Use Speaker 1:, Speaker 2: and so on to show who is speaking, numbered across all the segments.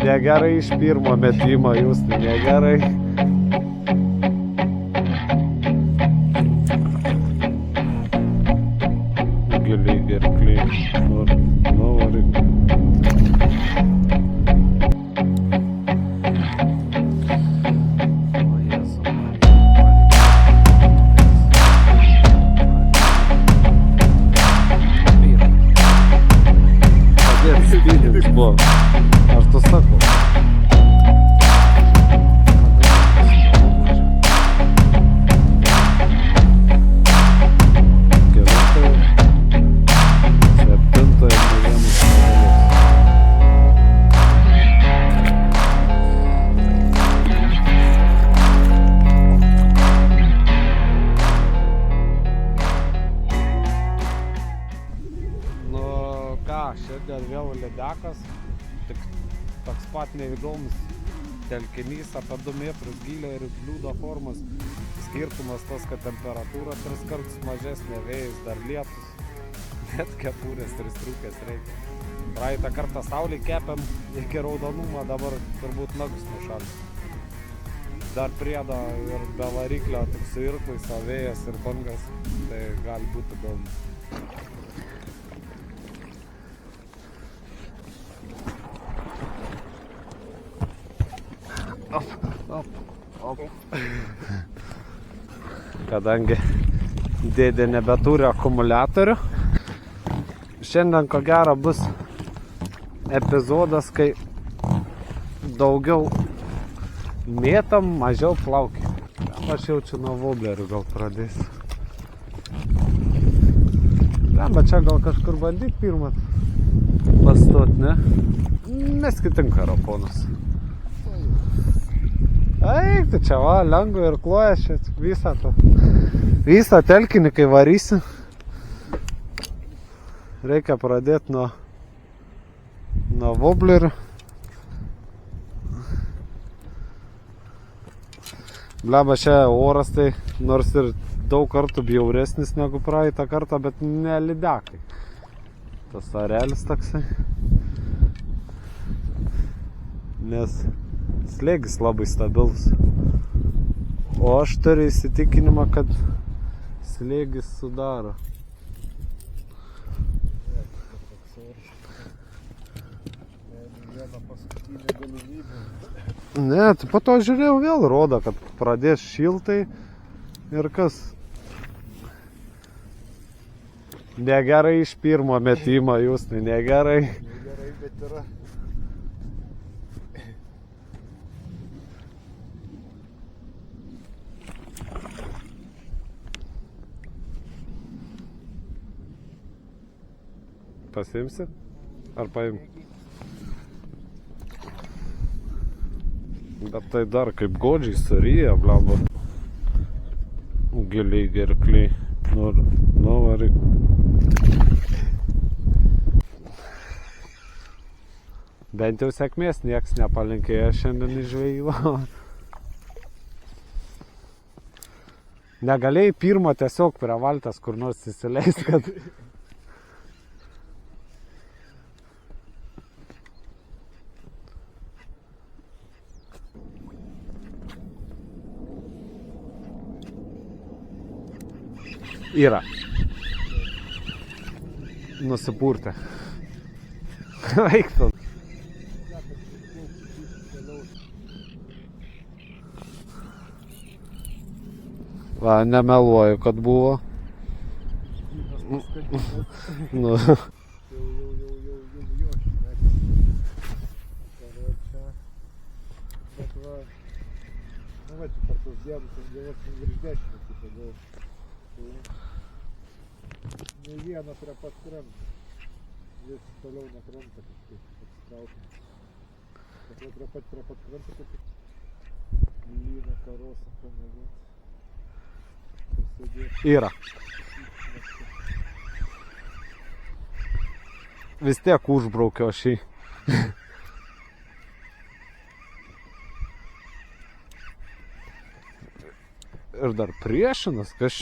Speaker 1: Negerai iš pirmo metimo, jūs negerai. Giliai gerkliai. Varyk. Padėt spydins buvo. Aš to sakau. Šiandien vėl ledekas, tik toks pat neįdomus telkinys apie 2 metrus gylio ir bliūdo formos. Skirtumas tas, kad temperatūra 3 kartus mažesnė, vėjas dar lietus, net kepurės 3 striukės reikia. Praeitą kartą saulį kepėm iki raudonumo, dabar turbūt nagus nušals. Dar priedo ir be variklio, tik su irklais, vėjas ir bangas, tai gali būti įdomu. Op. Kadangi dėdė nebeturi akumuliatorių, šiandien ko gero bus epizodas, kai daugiau mėtam, mažiau plaukiam. Aš jaučiu nuo voblerių gal pradėsiu. Bet čia gal kažkur bandyt pirmą pastot, ne? Neskitinka raponas. Eik, tai čia va, lengva ir kloja šit visą telkinį, kai varysi. Reikia pradėti nuo voblerių. Bleba, čia oras tai nors ir daug kartų bjauresnis negu praeitą kartą, bet ne lydekai. Tas arelis toksai. Nes slėgis labai stabilus. O aš turiu įsitikinimą, kad slėgis sudaro. Ne, tai po to žiūrėjau vėl rodo, kad pradės šiltai ir kas. Negerai iš pirmo metimo, jūs tai negerai.
Speaker 2: Negerai, bet yra.
Speaker 1: Pasiimsi? Ar paim? Bet tai dar kaip godžiai suryja, blamba. Giliai gerkliai. Nu, varyk. Bent jau sėkmės nieks nepalinkėjo šiandien iš žvejybo. Negalėjai pirmo tiesiog prie valties kur nors įsileist, kad... Yra. Nusipurtė. Eiktų. Va, nemeluoju, kad buvo. Nu.
Speaker 2: Ne vieną prie pat krantą. Vis toliau nuo krantą kažkaip atsitraukia. Prie pat krantą kaip lyną karosą pamėgint.
Speaker 1: Yra. Vis tiek užbraukiau šį. Ir dar priešinas, kas...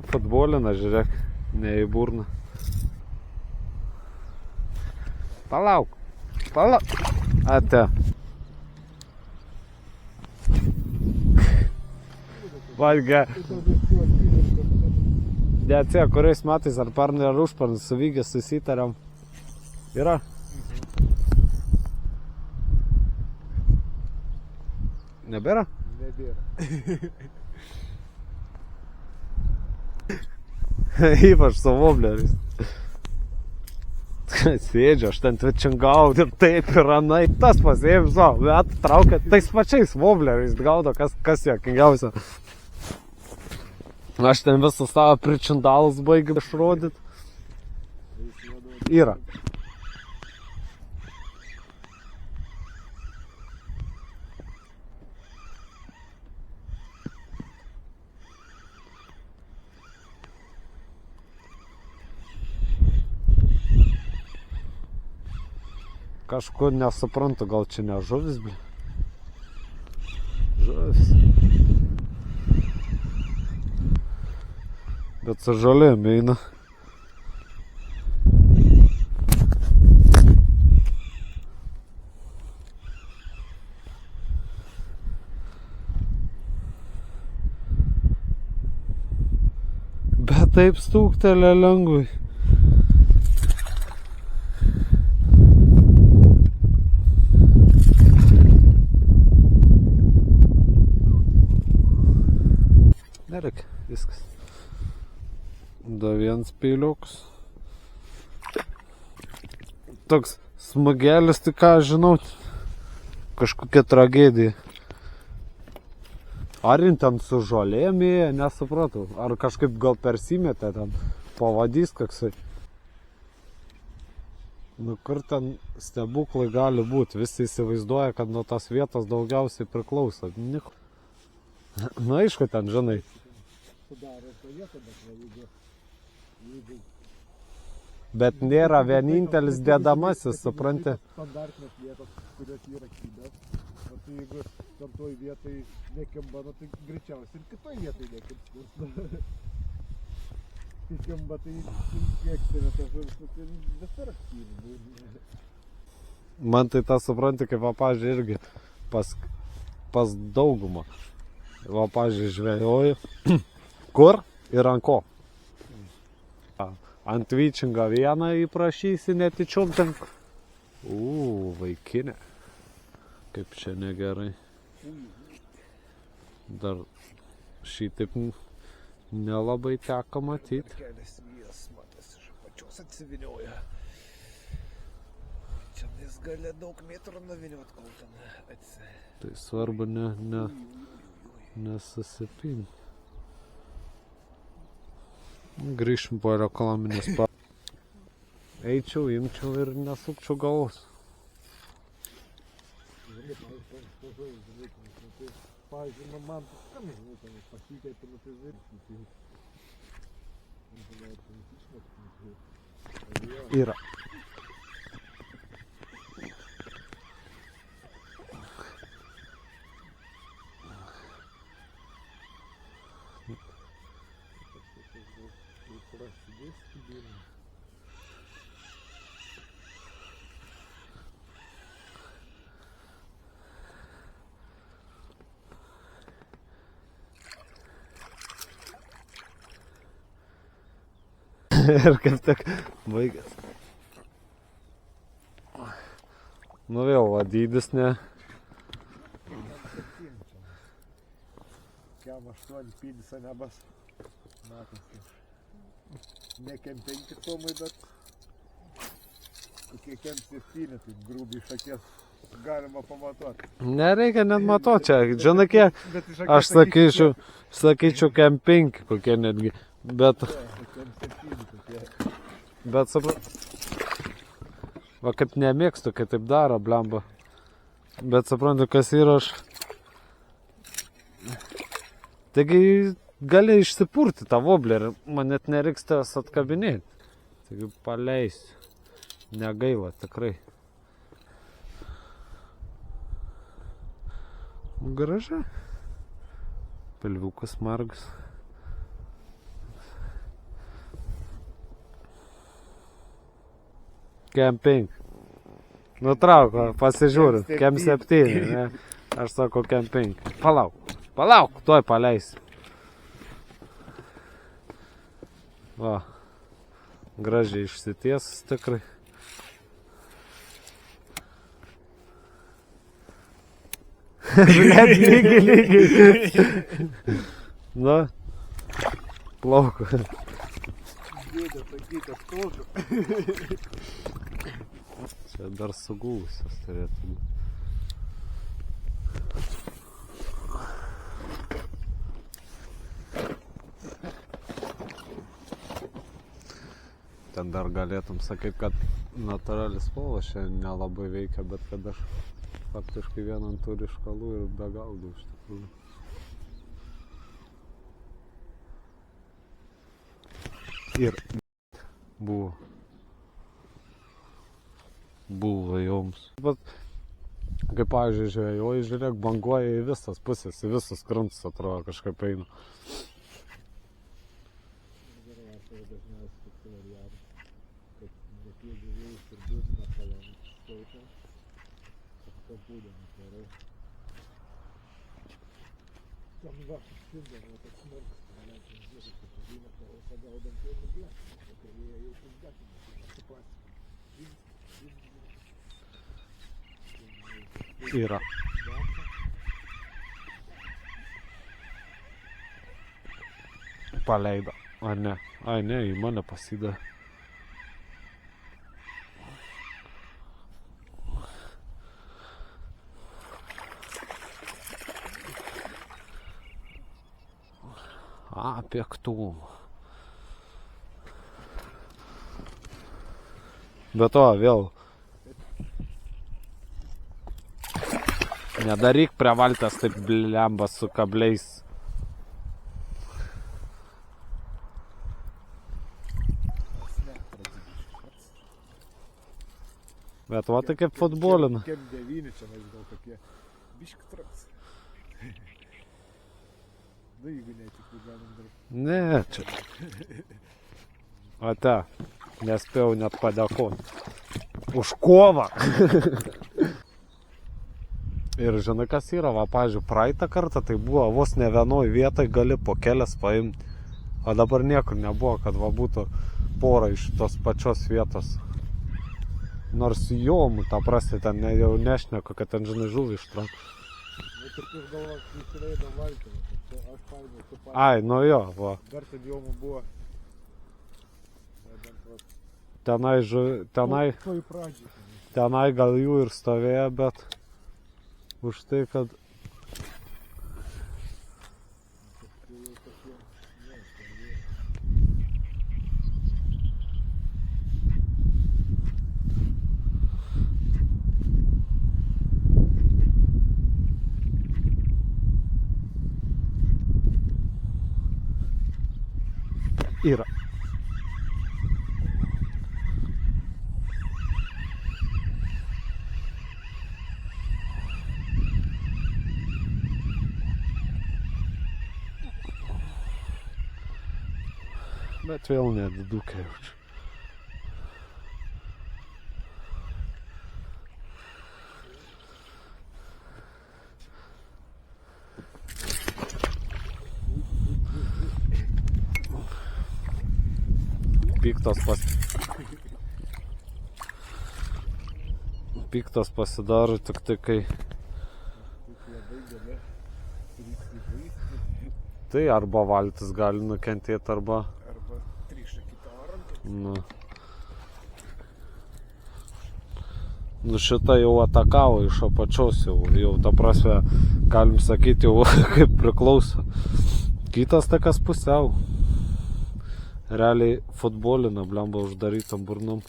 Speaker 1: Futbolina, žiūrėk, ne į burną. Palauk. Ate. Valgia. Neatsėjo, kuriais metais ar pernai ar užpernai su Vygis susitariam. Yra? Nebėra?
Speaker 2: Nebėra.
Speaker 1: Ypač su vobleriais. Sėdžiu, aš ten tvičingaud ir taip ir anai. Tas pasėm, traukia tais pačiais vobleriais gaudo, kas jokingiausia. Aš ten visą savo pričindalus baigiu išrodyt. Yra. Kažkur nesuprantu, gal čia ne žuvis, bli. Žuvis. Bet su žolėm eina. Bet taip stūktelė lengvai. Nereikia, viskas. Da vienas peiliukas. Toks smagelis, tai ką žinau, kažkokia tragedija. Ar jin ten su žolėm ėjo, nesupratau. Ar kažkaip gal persimetė ten pavadys koksai. Nu kur ten stebuklai gali būti. Visi įsivaizduoja, kad nuo tos vietos daugiausiai priklauso. Nieko. Na aišku, ten žinai. Bet nėra vienintelis dedamasis, supranti.
Speaker 2: Standartinės vietos, kurios yra kybės. Tai jeigu tam toj vietai nekimba, tai greičiausiai ir kitoj vietai nekimba. Kai kimba, tai kiek tai tas žuvis, tai visur aktyvi.
Speaker 1: Man tai tas supranti, kaip pavyzdžiui irgi pas daugumą. Pavyzdžiui žvejoju. Kur ir ant ko? Ant vyčingo vieną įprašysi netyčiom ten. Vaikinė. Kaip čia negerai. Dar šitaip nelabai teko matyti.
Speaker 2: Kelias vyjas, matas, iš pačios atsivinioja. Čia jis gali daug metrų nuviniot, kol ten atsivinioja.
Speaker 1: Tai svarbu nesusipinti. Grįžim po reklaminės Eičiau, imčiau ir nesukčiau galvos.
Speaker 2: Pavyzdžiui, man pasikeitė, tai žinai.
Speaker 1: Yra. Ir kaip tik baigęs. Nu vėl va dydis ne.
Speaker 2: Kiam 8 pydisa nebas. Matosi. Ne kem 5 tomai, bet kokie kem 7, taip grubiai iš akies galima pamatuoti.
Speaker 1: Nereikia net matuoti čia. Žinai, kiek aš sakyčiau kem 5 kokie netgi. Bet va kaip nemėgstu, kai taip daro, blemba. Bet suprantu, kas yra aš. Taigi gali išsipurti tą woblerį, man net nereiks tavęs atkabinėti. Taigi paleisiu. Negaila, tikrai. Graža. Pilviukas margas. Kem 5. Nutrauk, pasižiūrint. Kem
Speaker 2: Kem
Speaker 1: 7. Ne? Aš sakau Kem 5. Palauk, tuoj paleisi. Va. Gražiai išsities tikrai. Lygiai. Na, plauk.
Speaker 2: Dėdė sakyti, stoviu.
Speaker 1: Čia dar sugulusios turėtų būti. Ten dar galėtum sakyti, kad natūrali spalva šiandien nelabai veikia, bet kad aš faktiškai vieną turiu iškalų ir be gaudų iš tikrųjų. Ir buvo joms. Bet kaip pavyzdžiui žvejoji, žiūrėk, banguoja į visas pusės, į visus krantus atrodo kažkaip eina.
Speaker 2: Там va, šiandien, va, toks smarkus, paleidžiam žiūrėti, kad būna, o pagaudam tai nublės, o kai jie jau pusgatinį, su plastiku.
Speaker 1: Yra. Paleido. Ar ne? Ai ne, į mane pasidavė. Piektų. Be to, vėl. Nedaryk prie valties taip blemba su kabliais. Bet va tai kaip futbolina.
Speaker 2: Kem 9 čia gal tokie biški traks. Nu, jeigu netikų galim dar.
Speaker 1: Ne, čia. Ate, nespėjau net padėkoti. Už kovą. Ir žinai kas yra, va, pavyzdžiui, praeitą kartą tai buvo vos ne vienoj vietoj gali po kelias paimti. O dabar niekur nebuvo, kad va būtų pora iš tos pačios vietos. Nors jom, ta prasme, ten jau nešneka, kad ten, žinai, žuvį ištrauk.
Speaker 2: Nu, tik iš galvos, įsileido valtį. Aš paėmiau, tu paėmiau.
Speaker 1: Ai, nu jo, va.
Speaker 2: Dar ten jomų buvo. Toj pradžiai.
Speaker 1: Tenai gal jų ir stovėjo, bet už tai, kad... Yra. Bet vėl nedidukai jaučiu. Piktas pasidaro tik tai, kai... Tai arba valtis gali nukentėti, arba...
Speaker 2: Arba triša kitą ranką.
Speaker 1: Nu šitą jau atakavo iš apačios, jau ta prasme, galim sakyti, jau kaip priklauso. Kitas tai kas pusiau. Realiai futbolina, blemba uždarytam burnom.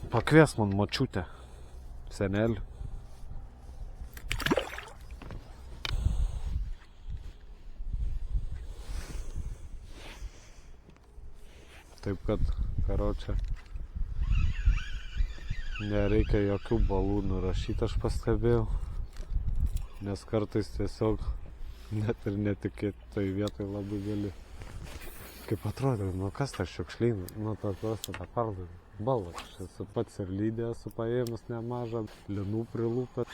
Speaker 1: Pakvies man močiutę, senelį. Taip kad, karočią, nereikia jokių balūnų rašyti, aš pastebėjau. Nes kartais tiesiog net ir netikėtai vietoj labai gali kaip atrodė, nu kas tas šiukšlynas, nu tą pardą, balą. Aš esu pats ir lydė, esu paėmus nemažą, linų prilūpę.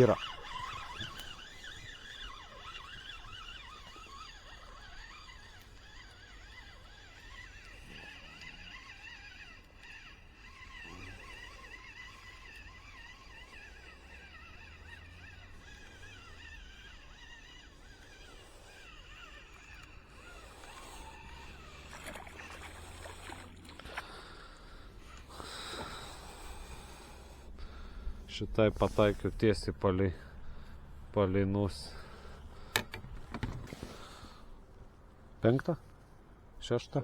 Speaker 1: Yra. Šitai pataikiau tiesiai palei nosį. 5? 6?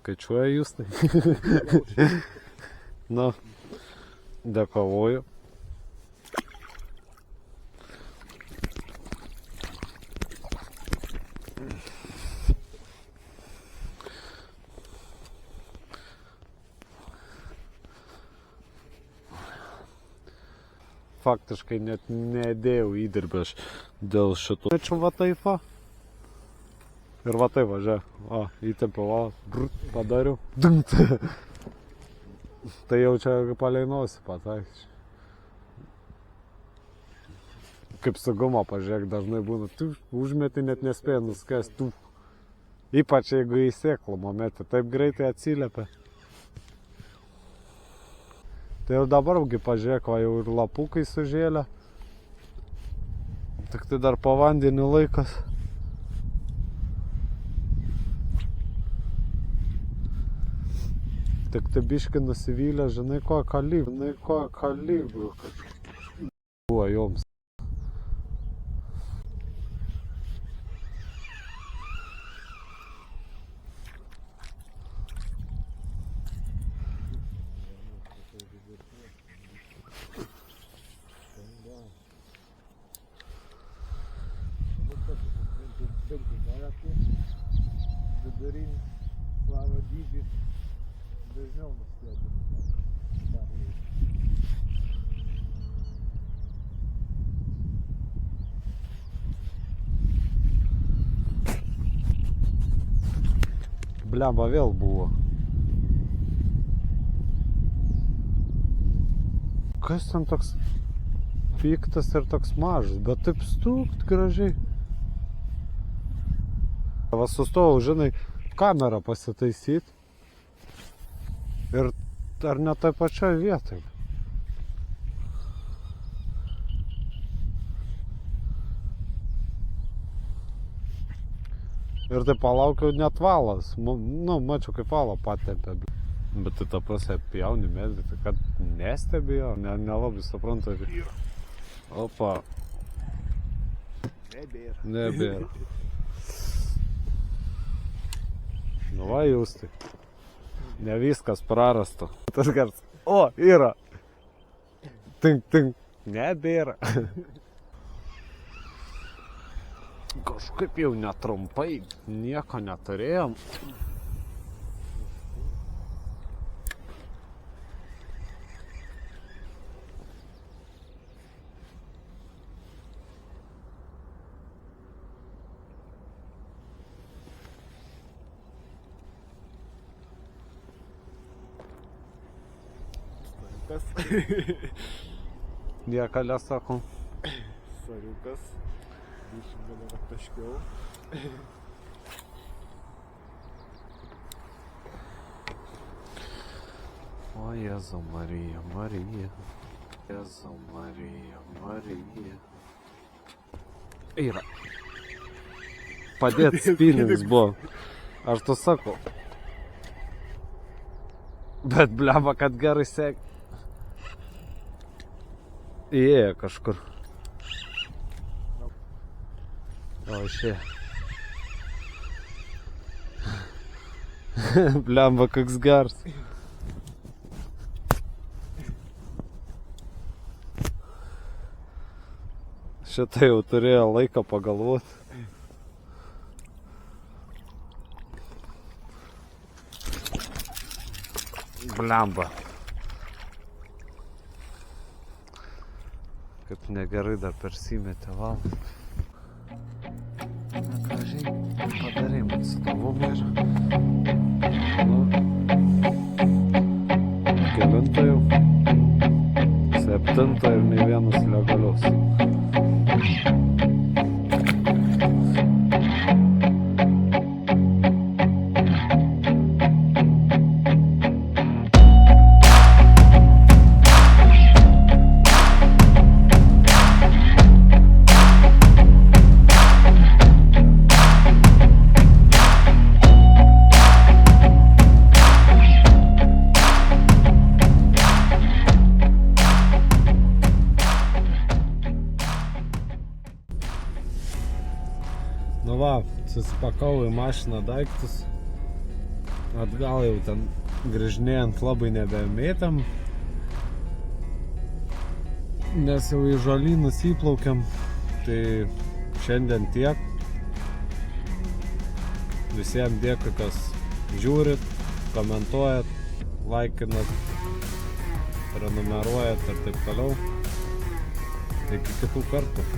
Speaker 1: Skaičiuoja jūs tai? Nu, dėkoju. Faktiškai net nedėjau įdirbę aš dėl šitų. Tačiau va taip va. Ir va taip va, žiūrėk. O, įtempiau, o, padariau. Dunkt. Tai jau čia palei nosį pataikyčiau. Kaip saugumo, pažiūrėk, dažnai būna. Tu užmeti net nespėja nuskęsti. Tu. Ypač jeigu į sėklumą meti, taip greitai atsiliepia. Tai jau dabargi pažiūrėk, va jau ir lapukai sužėlė. Tik tai dar po vandeniu laikas. Tik tai biški nusivylę, žinai ko kalygų. Buvo joms.
Speaker 2: Vidurinį slavo dydį dažniau nustebina.
Speaker 1: Blemba vėl buvo. Kas ten toks piktas ir toks mažas, bet taip stukt gražiai. Va sustojau, žinai, kamerą pasitaisyti ir ar ne tai pačioj vietoj. Ir tai palaukiau net valas, nu, mačiau kaip valą patempė. Bet tai ta prasme pjauni medį, tai kad nestebėjo, nelabai suprantu. Opa. Nebėra. Nu va jūs tai. Ne viskas prarasta. Tas gardas. O, yra. Tink, tink. Nebėra. Kažkaip jau netrumpai. Nieko neturėjom. Nieko nesakau.
Speaker 2: Sariukas. Biškį gal aptaškiau.
Speaker 1: O Jėzau Marija, Marija. Jėzau Marija, Marija. Yra. Padėt spinings buvo. Aš tu sakau. Bet blemba, kad gerai sek. Įėjo kažkur. O išėjo. Blemba, koks geras. Šitą jau turėjo laiką pagalvoti. Blemba. Kaip negerai dar persimetė valą. gražiai padarai man stovumą ir... Nu, kelinta jau? 7 ir nei vienas legalius. Nu va, susipakau į mašiną daiktus. Atgal jau ten grįžinėjant labai nebemėtėm. Nes jau į žolynus įplaukiam. Tai šiandien tiek. Visiems dėkui, kas žiūrit, komentuojat, laikinat, prenumeruojat ir taip toliau. Iki kitų kartų.